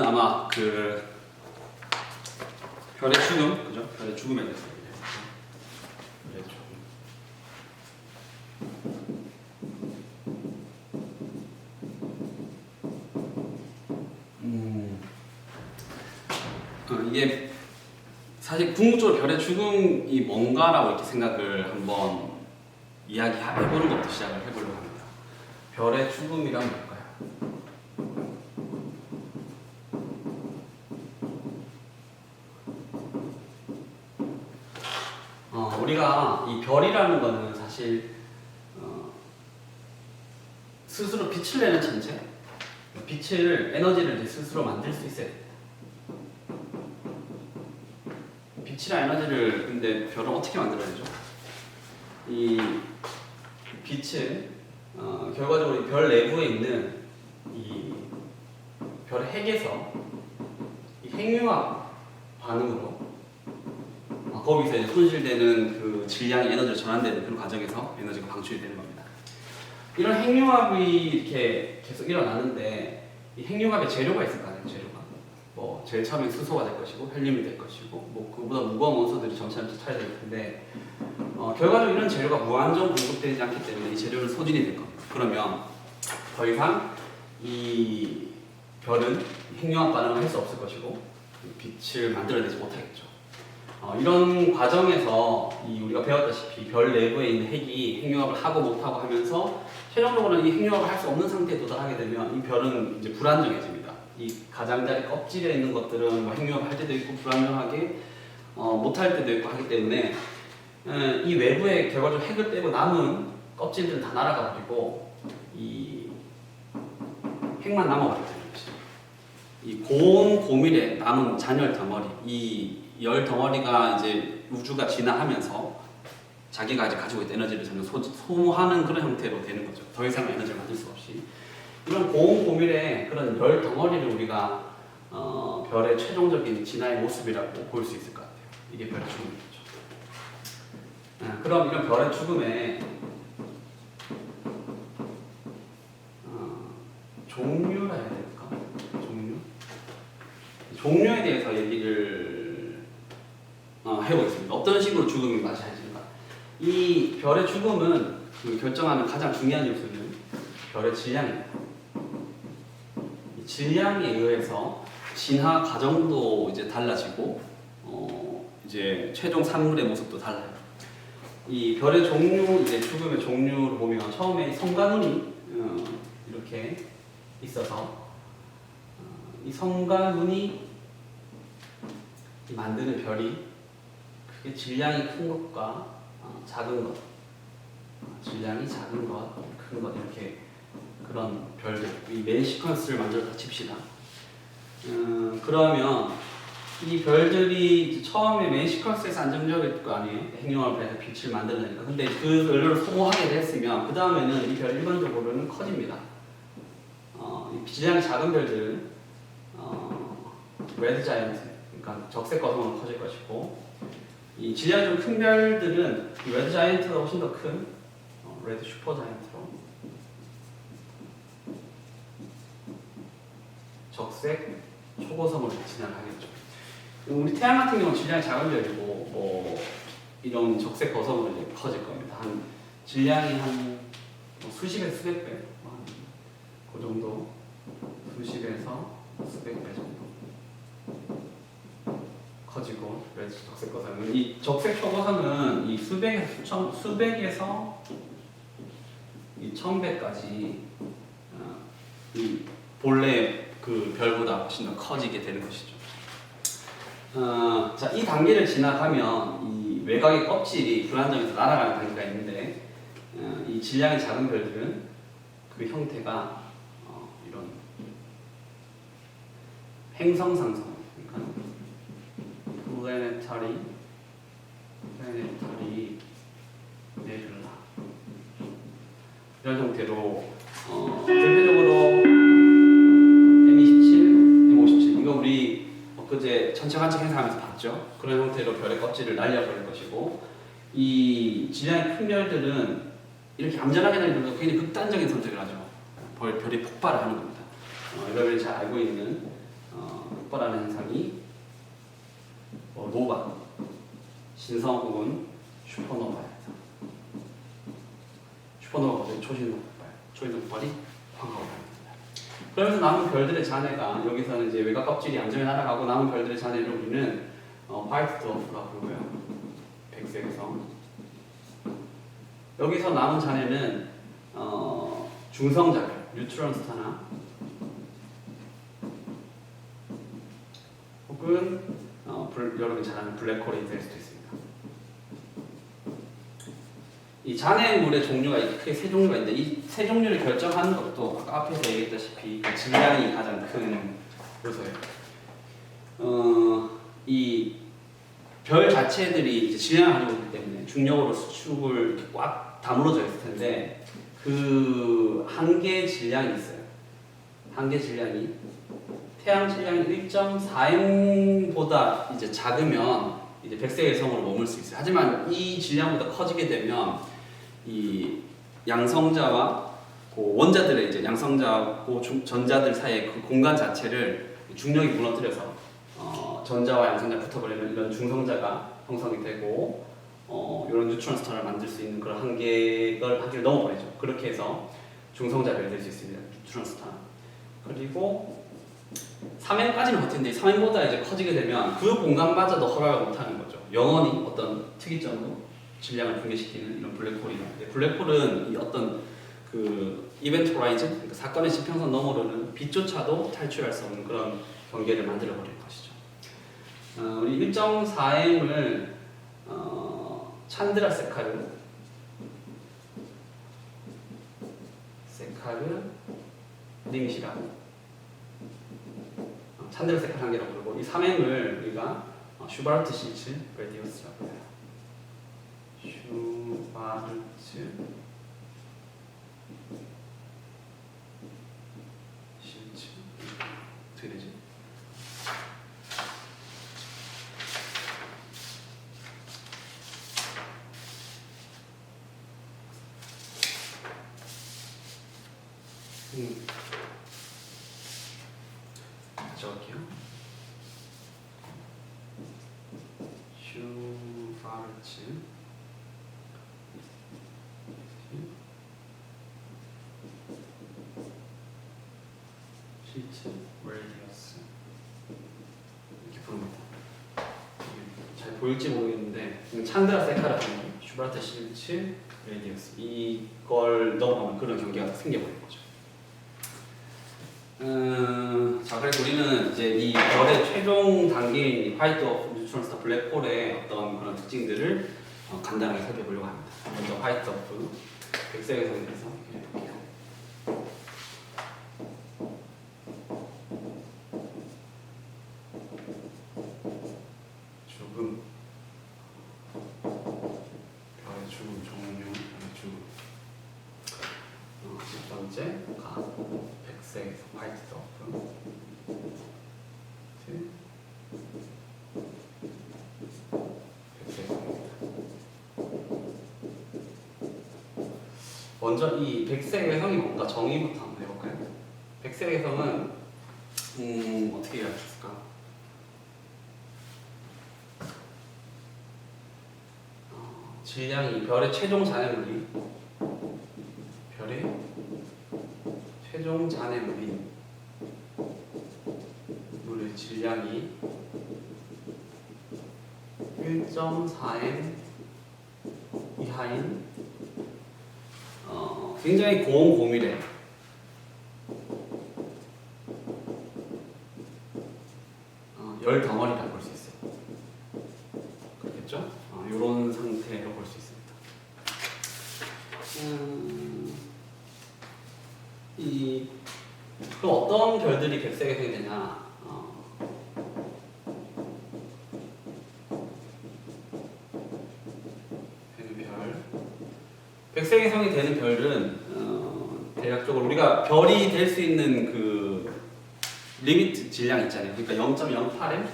아마 그 별의 죽음, 그죠? 별의 죽음에 대해서 별의 죽음. 이게 사실 궁극적으로 별의 죽음이 뭔가라고 이렇게 생각을 한번 이야기해보는 것부터 시작을 해보려고 합니다. 별의 죽음이란 뭘까요? 우리가 이 별이라는 거는 사실 스스로 빛을 내는 천체, 빛을 에너지를 이제 스스로 만들 수 있어야 됩니다. 빛이랑 에너지를 근데 별은 어떻게 만들어내죠? 이 빛은 결과적으로 별 내부에 있는 이 별의 핵에서 이 핵융합 반응으로 거기서 이제 손실되는 그 질량의 에너지로 전환되는 그런 과정에서 에너지가 방출이 되는 겁니다. 이런 핵융합이 이렇게 계속 일어나는데 이 핵융합에 재료가 있을 거 아니에요, 재료가. 뭐 제일 처음에 수소가 될 것이고 헬륨이 될 것이고 뭐 그보다 무거운 원소들이 점차점차 차야 될 텐데 결과적으로 이런 재료가 무한정 공급되지 않기 때문에 이 재료를 소진이 될 겁니다. 그러면 더 이상 이 별은 핵융합 반응을 할 수 없을 것이고 빛을 만들어내지 못하겠죠. 이런 과정에서 우리가 배웠다시피 별 내부에 있는 핵이 핵융합을 하고 못하고 하면서 최종적으로는 이 핵융합을 할 수 없는 상태에 도달하게 되면 이 별은 이제 불안정해집니다. 이 가장자리 껍질에 있는 것들은 뭐 핵융합을 할 때도 있고 불안정하게 못할 때도 있고 하기 때문에 이 외부에 결과적으로 핵을 빼고 남은 껍질들은 다 날아가 버리고 이 핵만 남아버리게 되는 것이죠. 이 고온 고밀의 남은 잔열 덩어리, 이 열 덩어리가 이제 우주가 진화하면서 자기가 이제 가지고 있는 에너지를 전부 소모하는 그런 형태로 되는 거죠. 더 이상 에너지를 만들 수 없이. 이런 고온 고밀의 그런 열 덩어리를 우리가 별의 최종적인 진화의 모습이라고 볼 수 있을 것 같아요. 이게 별의 죽음이죠. 그럼 이런 별의 죽음의 종류라 해야 될까? 종류에 대해서 얘기를 해보겠습니다. 어떤 식으로 죽음이 맞이할지가. 이 별의 죽음은 그 결정하는 가장 중요한 요소는 별의 질량입니다. 이 질량에 의해서 진화 과정도 이제 달라지고 이제 최종 산물의 모습도 달라요. 이 별의 종류, 이제 죽음의 종류를 보면 처음에 성간운이 이렇게 있어서 이 성간운이 만드는 별이 크게 질량이 큰 것과 작은 것, 질량이 작은 것, 큰 것 이렇게 그런 별들, 이 맨 시퀀스를 만들어서 칩시다. 그러면 이 별들이 처음에 맨 시퀀스에서 안정적일 거 아니에요? 핵융합을 해서 빛을 만들어내니까. 근데 그 별을 소모하게 됐으면 그 다음에는 이 별 일반적으로는 커집니다. 이 질량이 작은 별들은 레드 자이언트, 그러니까 적색 거성으로 커질 것이고, 이 질량이 좀 큰 별들은 레드 자이언트가 훨씬 더 큰 레드 슈퍼 자이언트로 적색 초고성으로 진화하겠죠. 우리 태양 같은 경우는 질량이 작은 별이고 뭐 이런 적색 거성으로 이제 커질 겁니다. 한 질량이 한 수십에서 수백 배, 그 정도, 수십에서 수백 배 정도 커지고, 그래서 적색 거성은 이 적색 초고성은 이 수백에서 이 1000배까지 이 본래 그 별보다 훨씬 더 커지게 되는 것이죠. 자, 이 단계를 지나가면 이 외곽의 껍질이 불안정해서 날아가는 단계가 있는데, 이 질량이 작은 별들은 그 형태가 이런 행성상성, 그러니까 플래네타리 네뷸라 이런 형태로 대표적으로 M27, M57 이거 우리 엊그제 천체 관측 행사하면서 봤죠. 그런 형태로 별의 껍질을 날려버릴 것이고, 이 질량이 큰 별들은 이렇게 얌전하게 날리면서 굉장히 극단적인 선택을 하죠. 별이 폭발을 하는 겁니다. 여러분이 잘 알고 있는 거라는 현상이 노바, 신성 혹은 슈퍼노바 현상. 슈퍼노바가 갑자기 초신성 폭발, 초신성 폭발이 확 하고 됩니다. 그러면서 남은 별들의 잔해가 여기서는 이제 외곽 껍질이 안전히 날아가고 남은 별들의 잔해를 우리는 화이트 드워프라고 부르고요. 백색 성. 여기서 남은 잔해는 중성자별, 뉴트론 스타나 혹은 여러분이 잘 아는 블랙홀이 될 수도 있습니다. 이 잔해물의 종류가 크게 세 종류가 있는데 이 세 종류를 결정하는 것도 아까 앞에서 얘기했다시피 질량이 가장 큰 요소예요. 이 별 자체들이 이제 질량을 가지고 있기 때문에 중력으로 수축을 이렇게 꽉 다물어져 있을 텐데 그 한계 질량이 있어요. 한계 질량이 태양 질량이 1.4m보다 이제 작으면 이제 백색의 성으로 머물 수 있어요. 하지만 이 질량보다 커지게 되면 이 양성자와 그 원자들의 이제 양성자하고 전자들 사이의 그 공간 자체를 중력이 무너뜨려서 전자와 양성자 붙어버리면 이런 중성자가 형성이 되고 이런 뉴트론 스타를 만들 수 있는 그런 한계를 넘어버리죠. 그렇게 해서 중성자별이 될 수 있습니다. 뉴트론 스타. 그리고 3m까지는 버티는데 3m보다 이제 커지게 되면 그 공간마저도 허락을 못하는 거죠. 영원히 어떤 특이점으로 질량을 붕괴시키는 이런 블랙홀이 나오는데 블랙홀은 이 어떤 그 이벤트 호라이즌, 그러니까 사건의 지평선 너머로는 빛조차도 탈출할 수 없는 그런 경계를 만들어 버리는 것이죠. 우리 1.4m을 찬드라 세카르 리밋이라고 찬드라 세카르 한계라고 부르고 이 3m을 우리가 슈바르트 실츠 레디우스라고 해요. 슈바르츠 실츠 어떻게 되지? 적을게요. 슈바르츠 실츠 레디우스 이렇게 부릅니다. 잘 보일지 모르겠는데 찬드라 세카라 슈바르트 실츠 레디우스 이걸 넘어가면 그런 경계가 생겨버린 거죠. 자, 그래서 우리는 이제 이 별의 최종 단계인 화이트 더프, 뉴트론 스타, 블랙홀의 어떤 그런 특징들을 간단하게 살펴보려고 합니다. 먼저 화이트 더프, 백색의 성에 대해서 해볼게요. 죽음, 별의 죽음, 종류, 별의 죽음. 첫 번째가 백색에서 화이트 더프. 먼저 이 백색의 성이 뭔가 정의부터 한번 해볼까요? 백색의 성은 어떻게 이해할 수 있을까? 질량이 별의 최종 잔해물이 물의 질량이 1.4m 이하인 굉장히 고온고밀해 열 덩어리라고 볼 수 있어요. 그렇겠죠? 이런 상태로 볼 수 있습니다. 그럼 어떤 별들이 백색의 성이 되냐? 백색의 성이 되는 별은 대략적으로 우리가 별이 될 수 있는 그 리미트 질량 있잖아요. 그러니까 0.08m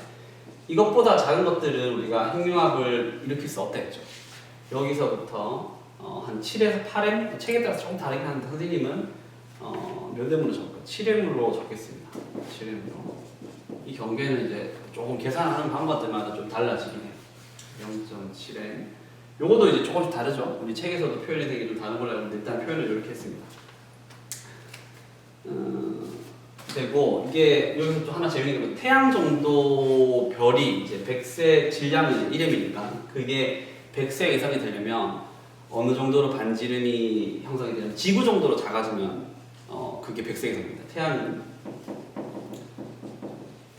이것보다 작은 것들은 우리가 핵융합을 일으킬 수 없다 했죠. 여기서부터 한 7에서 8m 책에 따라서 조금 다르긴 한데 선생님은 몇 m으로 적을까요? 7m으로 적겠습니다. 7m으로 이 경계는 이제 조금 계산하는 방법들마다 좀 달라지긴 해요. 0.7에 요거도 이제 조금씩 다르죠. 우리 책에서도 표현이 되게 좀 다른 걸로 알고 있는데 일단 표현을 이렇게 했습니다. 되고 이게 여기서 또 하나 재밌는 건 태양 정도 별이 이제 백색 질량이 1m이니까 그게 100색 이상이 되려면 어느 정도로 반지름이 형성이 되냐면 지구 정도로 작아지면 그게 100색 이상입니다.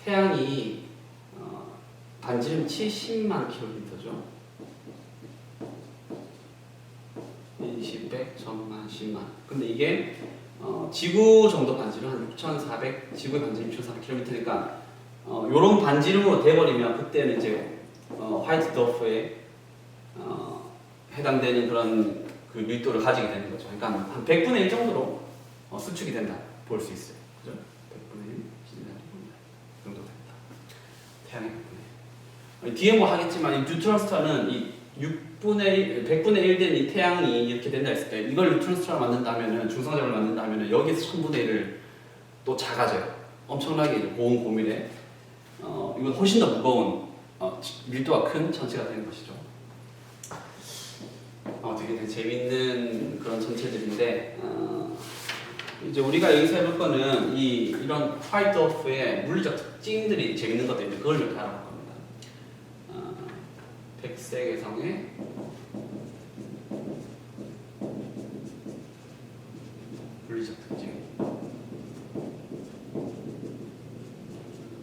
태양이 반지름 70만 킬로미터죠. 20, 100, 1000만, 10만. 근데 이게 지구 정도 반지름 한 6,400, 지구의 반지름 6,400km니까 요런 반지름으로 돼버리면 그때는 이제 화이트 더프에 해당되는 그런 그 밀도를 가지게 되는 거죠. 그러니까 한 100분의 1 정도로 수축이 된다 볼 수 있어요. 그죠? 100분의 1 정도 됩니다. 태양의 100분의 1. 뒤에 뭐 하겠지만 이 뉴트론 스타는 이 100분의 1 된 이 태양이 이렇게 된다 했을 때 이걸 뉴트론 스타를 만든다면은 중성자를 만든다면은 여기서 1000분의 1을 또 작아져요. 엄청나게 이제 고밀에 이건 훨씬 더 무거운 밀도가 큰 천체가 되는 것이죠. 되게 재밌는 그런 천체들인데 이제 우리가 여기서 해볼 거는 이런 화이트 더프의 물리적 특징들이 재밌는 것들인데 그걸 좀 알아볼 겁니다. 백색외성의 물리적 특징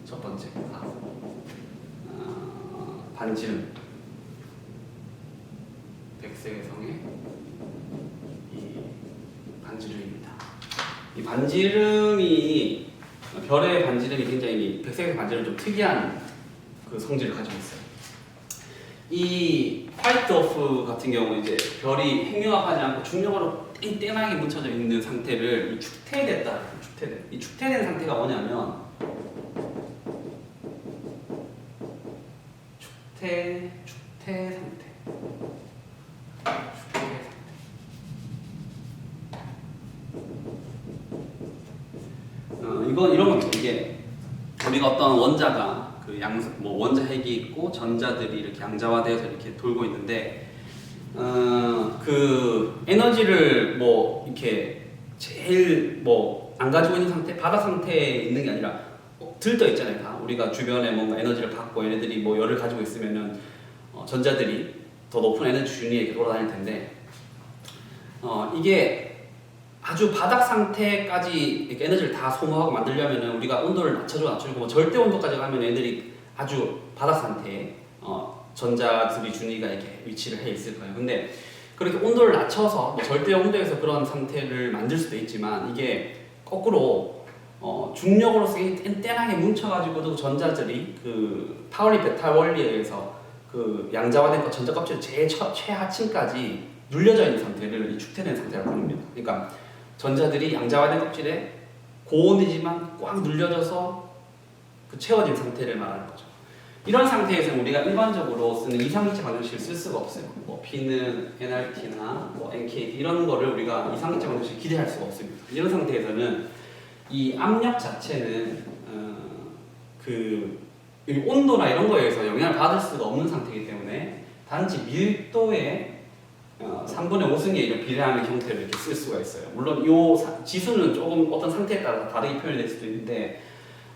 첫 번째 반지름 백색외성의 이 반지름입니다. 이 반지름이 별의 반지름이 굉장히 백색외성 반지름 좀 특이한 그 성질을 가지고 있어요. 이 화이트 더프 같은 경우 이제 별이 핵융합하지 않고 중력으로 땡땡하게 묻혀져 있는 상태를 축태됐다. 이 축태된 상태가 뭐냐면 축태 상태. 이건 이런 겁니다. 이게 우리가 어떤 원자가 원자 핵이 있고 전자들이 이렇게 양자화되어서 이렇게 돌고 있는데 그 에너지를 이렇게 제일 안 가지고 있는 상태, 바다 상태에 있는 게 아니라 들떠 있잖아요. 다 우리가 주변에 뭔가 에너지를 받고 얘네들이 열을 가지고 있으면은 전자들이 더 높은 에너지 준위에 이렇게 돌아다닐 텐데 이게 아주 바닥 상태까지 이렇게 에너지를 다 소모하고 만들려면은 우리가 온도를 낮추고 절대 온도까지 가면 애들이 아주 바닥 상태에 전자들이 준위가 이렇게 위치를 해 있을 거예요. 근데 그렇게 온도를 낮춰서 절대 온도에서 그런 상태를 만들 수도 있지만 이게 거꾸로 중력으로서 땡땡하게 뭉쳐가지고도 전자들이 그 파울리 베타 원리에 의해서 그 양자화된 전자 껍질 제일 최하층까지 눌려져 있는 상태를 이 축태된 상태라고 부릅니다. 그러니까 전자들이 양자화된 껍질에 고온이지만 꽉 눌려져서 그 채워진 상태를 말하는 거죠. 이런 상태에서는 우리가 일반적으로 쓰는 이상기체 방정식을 쓸 수가 없어요. P는 nRT나 NKT 이런 거를 우리가 이상기체 방정식 기대할 수가 없습니다. 이런 상태에서는 이 압력 자체는 그 온도나 이런 거에 의해서 영향을 받을 수가 없는 상태이기 때문에 단지 밀도의 3분의 5승에 이런 비례하는 형태를 이렇게 쓸 수가 있어요. 물론 이 지수는 조금 어떤 상태에 따라 다르게 표현될 수도 있는데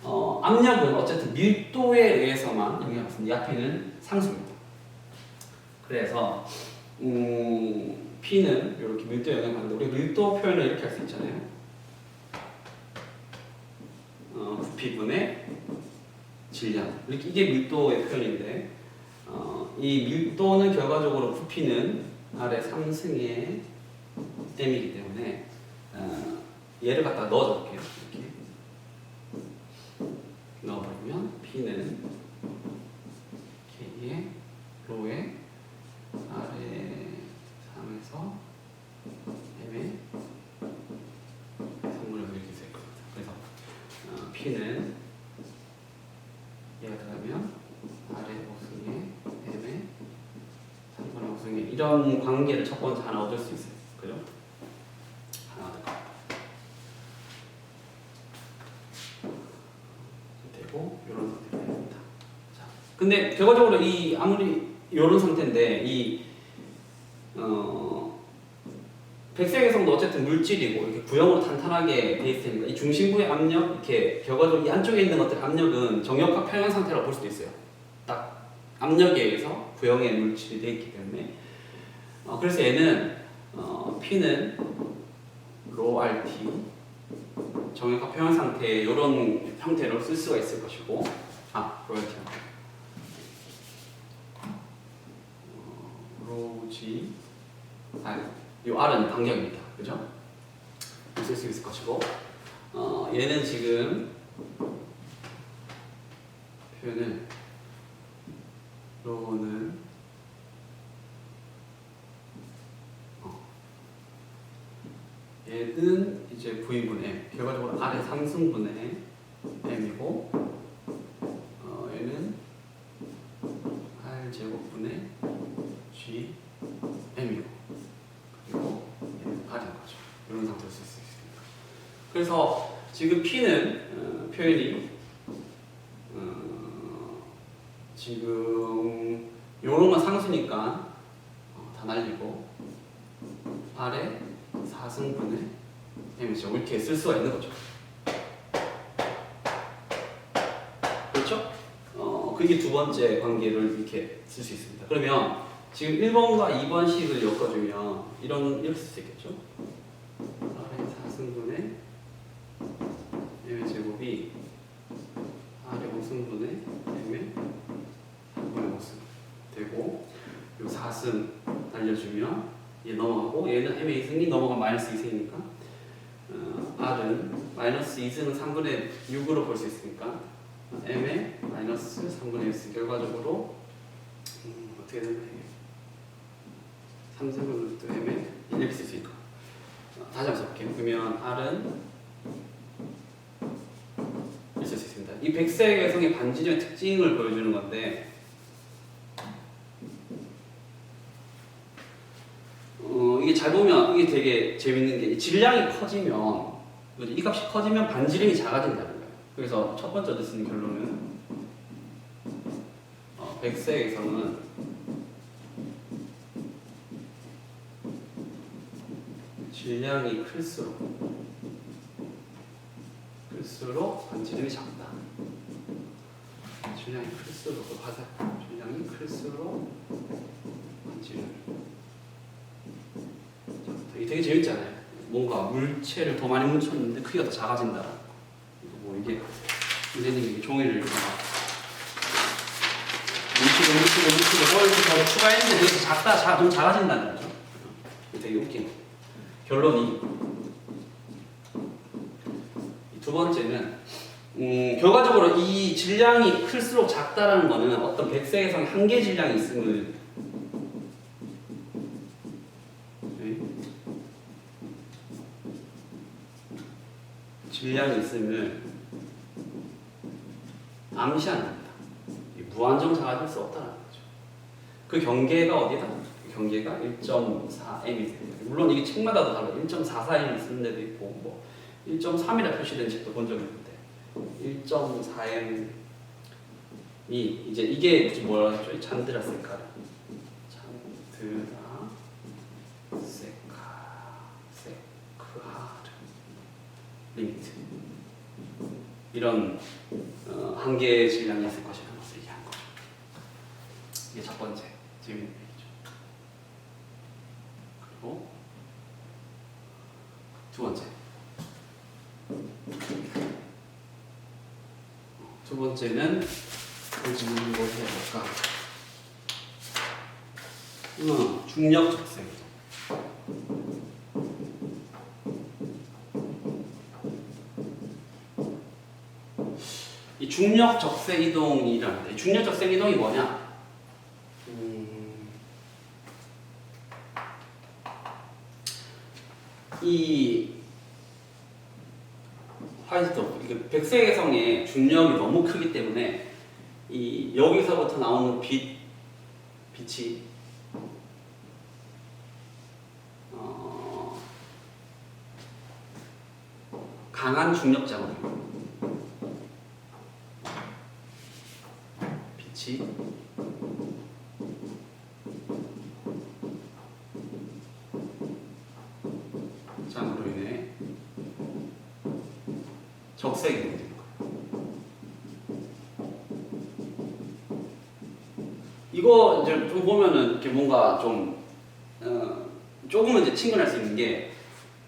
압력은 어쨌든 밀도에 의해서만 영향을 받습니다. 이 앞에는 상수입니다. 그래서 P는 이렇게 밀도에 영향을 받는데 우리 밀도 표현을 이렇게 할 수 있잖아요. 부피분의 질량 이게 밀도의 표현인데 이 밀도는 결과적으로 부피는 R의 3승의 M이기 때문에 얘를 갖다 넣어줘 볼게요. 이렇게 넣어버리면 P는 K의 로의 R의 3에서 M의 3분의 5 이렇게 될 겁니다. 그래서 P는 얘가 들어가면 R의 5승의 M의 3분의 5승의 이런 관계를 첫 번째 하나 얻을 수 있어요. 그죠? 하나 얻을 겁니다. 되고 이런 근데 결과적으로 이 아무리 이런 상태인데 이 백색 해성도 어쨌든 물질이고 이렇게 구형으로 탄탄하게 돼 있으니까 이 중심부의 압력 이렇게 결과적으로 이 안쪽에 있는 것들 압력은 정역학 평형 상태라고 볼 수도 있어요. 딱 압력에 의해서 구형의 물질이 돼 있기 때문에 그래서 얘는 P는 rho RT 정역학 평형 상태의 이런 형태로 쓸 수가 있을 것이고 로열티 rho G 이 R은 반경입니다. 그죠? 쓸 수 있을 것이고 얘는 지금 표현을 로는 얘는 이제 V분의 M 결과적으로 R의 상승분의 M이고 얘는 R 제곱분의 G M이고 그리고 얘는 R인 거죠. 이런 상태로 쓸 수 있습니다. 그래서 지금 P는 표현이 지금 요런 건 상수니까 다 날리고 R의 4승분의 M이죠. 이렇게 쓸 수가 있는 거죠. 그렇죠? 그게 두 번째 관계를 이렇게 쓸 수 있습니다. 그러면 지금 1번과 2번 식을 엮어주면 이렇게 쓸 수 있겠죠? R의 4승분의 M의 제곱이 R의 5승분의 M의 3분의 5승 되고 요 4승 날려주면 얘 넘어가고 얘는 M의 2승이 넘어가 마이너스 2승이니까 R은 마이너스 2승은 3분의 6으로 볼 수 있으니까 M의 마이너스 3분의 1승 결과적으로 어떻게 되나 이게 3승분의 또 M의 이렇게 쓸 수 있고 다시 한번 써볼게요. 그러면 R은 이렇게 쓸 수 있습니다. 이 백색 해성의 반지름의 특징을 보여주는 건데 이게 잘 보면 이게 되게 재밌는 게 질량이 커지면 이 값이 커지면 반지름이 작아진다는 거예요. 그래서 첫 번째 쓰는 결론은 백색에서는 질량이 클수록 반지름이 작다. 질량이 클수록 질량이 클수록 반지름 이게 되게 재밌잖아요. 뭔가 물체를 더 많이 뭉쳤는데 크기가 더 작아진다. 뭐 이게 선생님이 종이를 뭉치고 더 추가했는데 되게 작다, 좀 작아진다는 거죠. 되게 웃긴 결론이 두 번째는 결과적으로 이 질량이 클수록 작다라는 거는 어떤 백색해성의 한계 질량이 있음을 질량이 있음을 암시하는 겁니다. 무한정 작아질 수 없다는 거죠. 그 경계가 어디다? 그 경계가 1.4m이 됩니다. 물론 이게 책마다도 달라요. 1.44m을 쓰는 데도 있고 뭐 1.3이라 표시된 책도 본 적이 있는데 1.4m이 이제 이게 뭐라 하죠? 잔드라 세카르 리미트 이런 한계 질량이 있을 것이라는 것을 얘기한 거죠. 이게 첫 번째 재밌는 얘기죠. 그리고 두 번째는 뭘 해볼까? 중력 적색이죠. 이 중력 적색 이동이라는데 중력 적색 이동이 뭐냐? 이 화이트도프, 백색 해성의 중력이 너무 크기 때문에 이 여기서부터 나오는 빛이 강한 중력 자극. 빛이 장으로 인해 적색이 되는 거예요. 이거 이제 좀 보면은 이렇게 뭔가 좀 조금은 이제 친근할 수 있는 게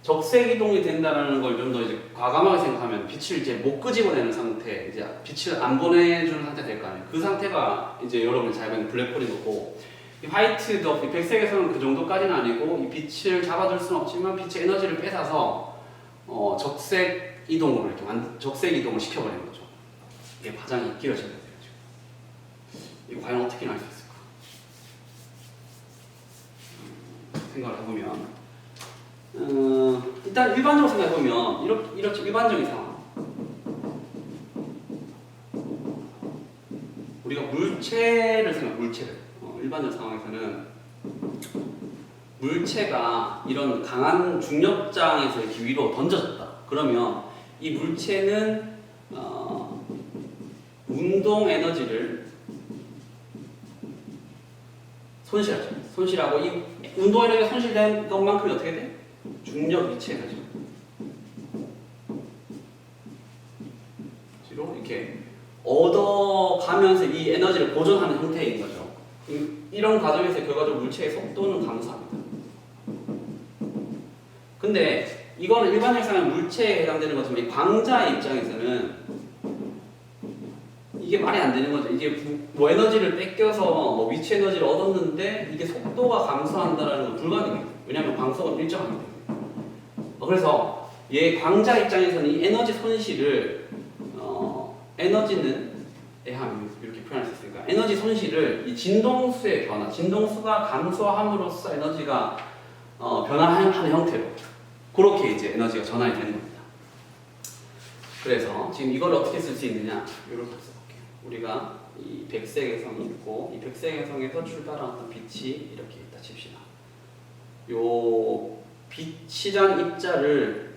적색 이동이 된다는 걸 좀 더 이제 과감하게 생각하면 빛을 이제 못 끄집어내는 상태, 이제 빛을 안 보내주는 상태 될 거 아니에요. 그 상태가 이제 여러분이 잘 보는 블랙홀인 거고, 이 화이트 더프, 이 백색에서는 그 정도까지는 아니고 이 빛을 잡아줄 수는 없지만 빛의 에너지를 뺏어서 적색 이동으로 이렇게 적색 이동을 시켜버리는 거죠. 이게 과정이 길어져야 돼요. 이거 과연 어떻게 알 수 있을까? 생각을 해보면. 일단 일반적으로 생각해보면 이렇게 일반적인 상황, 우리가 물체를 일반적 상황에서는 물체가 이런 강한 중력장에서 이렇게 위로 던져졌다. 그러면 이 물체는 운동 에너지를 손실하고 이 운동 에너지가 손실된 것만큼이 어떻게 돼? 중력 위치 에너지. 이렇게 얻어가면서 이 에너지를 보존하는 형태인 거죠. 이런 과정에서 결과적으로 물체의 속도는 감소합니다. 근데 이거는 일반적인 물체에 해당되는 거지만 이 광자의 입장에서는 이게 말이 안 되는 거죠. 이게 뭐 에너지를 뺏겨서 뭐 위치 에너지를 얻었는데 이게 속도가 감소한다는 건 불가능해요. 왜냐하면 광속은 일정하기 때문에. 그래서 얘 광자 입장에서는 이 에너지 손실을 에너지는 이렇게 표현할 수 있으니까 에너지 손실을 이 진동수의 변화, 진동수가 감소함으로써 에너지가 변화하는 형태로 그렇게 이제 에너지가 전환이 되는 겁니다. 그래서 지금 이걸 어떻게 쓸 수 있느냐 이렇게 써볼게요. 우리가 이 백색 해성이 있고 이 백색 해성에서 출발한 어떤 빛이 이렇게 있다 칩시다. 요 빛이란 입자를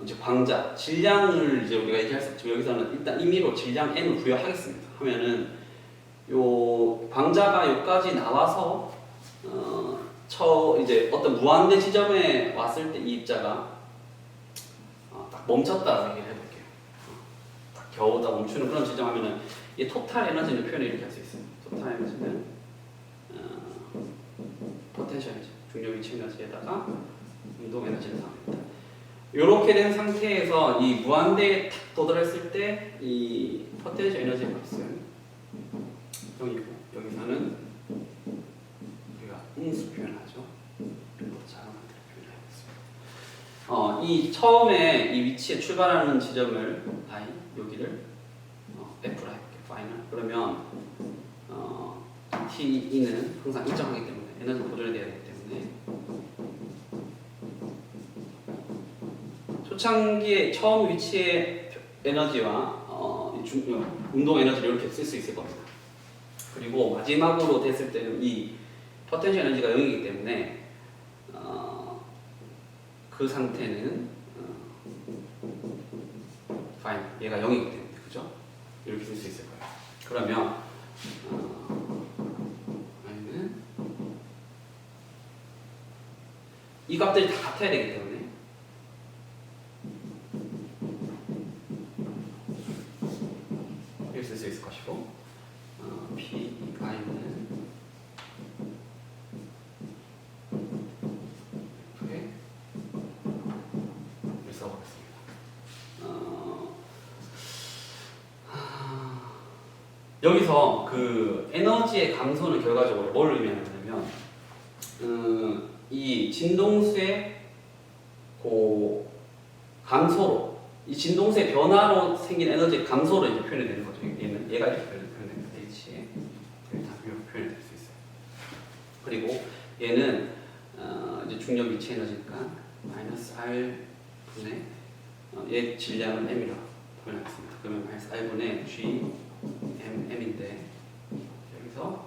이제 광자, 질량을 이제 우리가 얘기할 수 있죠. 여기서는 일단 임의로 질량 n을 부여하겠습니다. 하면은 요 광자가 여기까지 나와서 이제 어떤 무한대 지점에 왔을 때 이 입자가 딱 멈췄다고 얘기를 해볼게요. 딱 겨우 다 멈추는 그런 지점 하면은 이 토탈 에너지는 표현을 이렇게 할 수 있습니다. 토탈 에너지는 포텐셜 에너지, 중력 위치 에너지에다가 운동 에너지를 사용합니다. 이렇게 된 상태에서 이 무한대에 탁 도달했을 때 이 포텐셜 에너지의 값은 0이고 여기서는 우리가 음수 표현하죠. 그리고 작은 한테로 표현해보겠습니다. 이 처음에 이 위치에 출발하는 지점을 여기를 F로 해볼게요. 파이널. 그러면 T는 항상 일정하기 때문에 에너지 보존이 돼야 되기 때문에 초창기의 처음 위치의 에너지와 운동 에너지를 이렇게 쓸 수 있을 겁니다. 그리고 마지막으로 됐을 때는 이 포텐셜 에너지가 0이기 때문에 그 상태는 파인 얘가 0이기 때문에 그죠? 이렇게 쓸 수 있을 거예요. 그러면 이 값들이 다 같아야 되기 때문에 이렇게 쓸 수 있을 것이고 P, I는 이렇게 써보겠습니다. 여기서 그 에너지의 감소는 결과적으로 뭘 의미하냐면 이 진동수의 감소로 이 진동수의 변화로 생긴 에너지의 감소로 이제 표현이 되는 거죠. 얘가 이렇게 표현됩니다. H에 다 이렇게 표현이 될 수 있어요. 그리고 얘는 이제 중력 위치 에너지니까 마이너스 R 분의 얘 질량은 M이라고 표현하겠습니다. 그러면 마이너스 R 분의 G M인데 여기서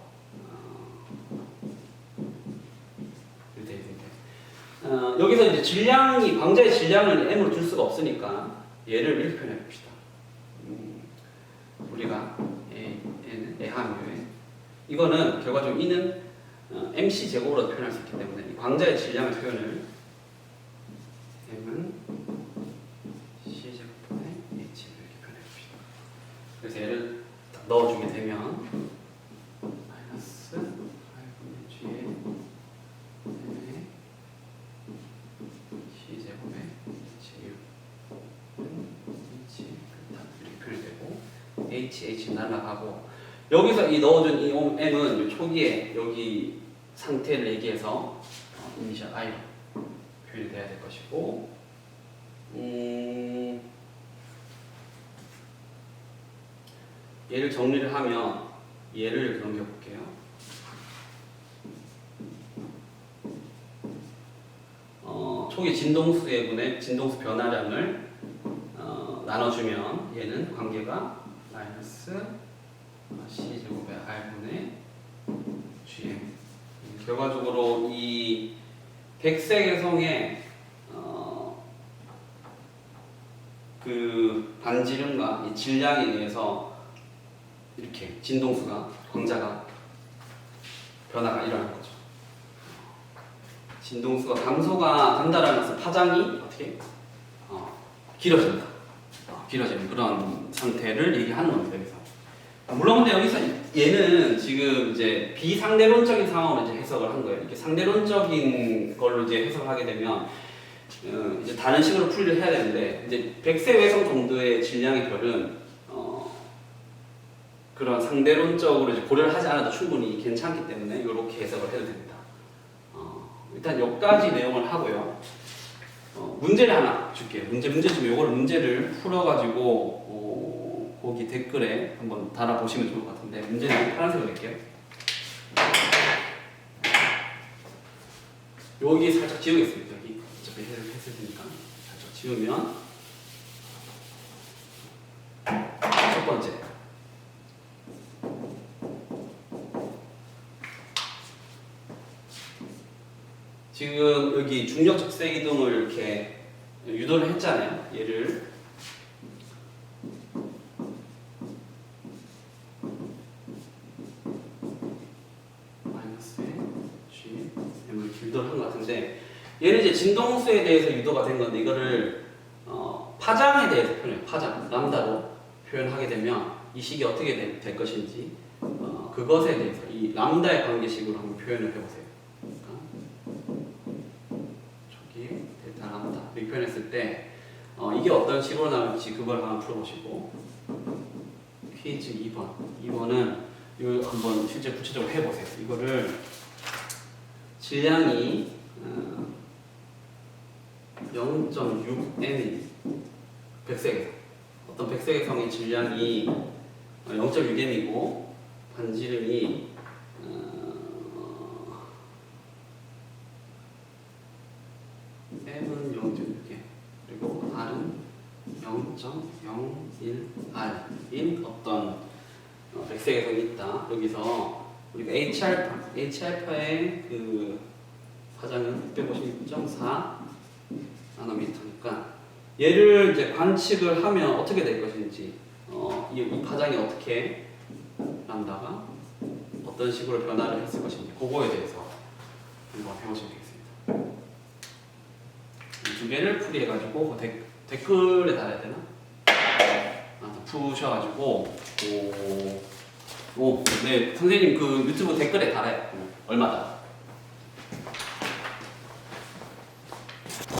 여기서 이제 질량이 광자의 질량을 M으로 줄 수가 없으니까 얘를 이렇게 표현해 봅시다. 우리가 A는 애함유에 이거는 결과적으로 E는 MC 제곱으로 표현할 수 있기 때문에 이 광자의 질량의 표현을 M은 C 제곱분의 H 이렇게 표현해 봅시다. 그래서 얘를 딱 넣어주게 되면 마이너스 8분의 G에 C 제곱의 H 이렇게 표현되고 H 날라가고 여기서 이 넣어준 이 M은 초기에 여기 상태를 얘기해서 이니셜 I로 표현이 돼야 될 것이고 얘를 정리를 하면 얘를 이렇게 넘겨볼게요. 초기 진동수의 분의 진동수 변화량을 나눠주면 얘는 관계가 마이너스 C제곱의 R분의 GM. 결과적으로 이 백색의 그 반지름과 이 질량에 의해서 이렇게 진동수가 광자가 변화가 일어나는 거죠. 진동수가 감소가 간다라는 것은 파장이 어떻게 길어진다. 길어지는 그런 상태를 얘기하는 겁니다. 여기서. 물론 근데 여기서 얘는 지금 이제 비상대론적인 상황으로 이제 해석을 한 거예요. 이렇게 상대론적인 걸로 이제 해석을 하게 되면 이제 다른 식으로 풀이를 해야 되는데 이제 백세 외성 정도의 질량의 별은 그런 상대론적으로 이제 고려를 하지 않아도 충분히 괜찮기 때문에 이렇게 해석을 해도 됩니다. 일단 여기까지 내용을 하고요. 문제를 하나 줄게요. 문제 좀 요거를 문제를 풀어가지고 거기 댓글에 한번 달아보시면 좋을 것 같은데 문제는 파란색으로 낼게요. 여기 살짝 지우겠습니다. 여기 어차피 해를 했을 테니까 살짝 지우면 첫 번째 지금 여기 중력적 세기둥을 이렇게 유도를 했잖아요. 얘를 마이너스에 G M을 이렇게 유도를 한 것 같은데 얘는 이제 진동수에 대해서 유도가 된 건데 이거를 파장에 대해서 표현해요. 파장, 람다로 표현하게 되면 이 식이 어떻게 될 것인지 그것에 대해서 이 람다의 관계식으로 한번 표현을 해보세요. 델타 람다 이렇게 표현했을 때 이게 어떤 식으로 나올지 그걸 한번 풀어보시고 퀴즈 2번은 이거 한번 실제 구체적으로 해보세요. 이거를 질량이 0.6m 백색에서 어떤 백색의 질량이 0.6m이고 반지름이 M은 0.6개 그리고 R은 0.01R인 어떤 백색에서 있다. 여기서 우리가 H알파의 그 파장은 656.4 나노미터니까 얘를 이제 관측을 하면 어떻게 될 것인지 이 파장이 어떻게 람다가 어떤 식으로 변화를 했을 것인지 그거에 대해서 한번 해보시면 되겠습니다. 이 두 개를 풀이해가지고 댓글에 달아야 되나? 푸셔가지고 네 선생님 그 유튜브 댓글에 달아요. 얼마다?